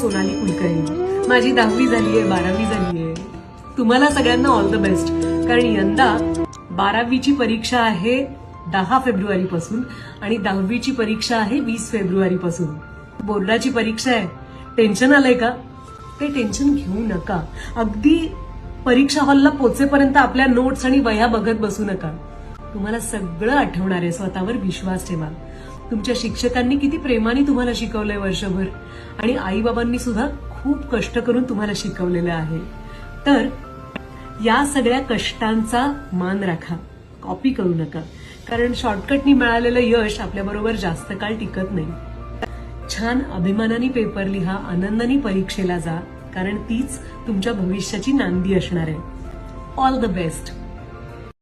सोनाली कुलकर्णी. माझी 10वी झालीये, 12वी झालीये. तुम्हाला सगळ्यांना ऑल द बेस्ट. कारण यंदा 12वीची परीक्षा आहे 10 फेब्रुवारीपासून आणि 10वीची परीक्षा आहे 20 फेब्रुवारीपासून. बोर्डाची परीक्षा आहे. टेन्शन आलंय का? ते टेन्शन घेऊ नका. अगदी परीक्षा हॉलला पोचेपर्यंत आपल्या नोट्स आणि वह्या बघत बसू नका. तुम्हाला सगळं आठवणार आहे. स्वतःवर विश्वास ठेवा. तुमच्या शिक्षकांनी किती प्रेमाने तुम्हाला शिकवलंय वर्षभर आणि आईबाबांनी सुद्धा खूप कष्ट करून तुम्हाला शिकवलेलं आहे. तर या सगळ्या कष्टांचा मान राखा. कॉपी करू नका. कारण शॉर्टकटनी मिळालेलं यश आपल्याबरोबर जास्त काळ टिकत नाही. छान अभिमानाने पेपर लिहा. आनंदाने परीक्षेला जा. कारण तीच तुमच्या भविष्याची नांदी असणार आहे. All the best.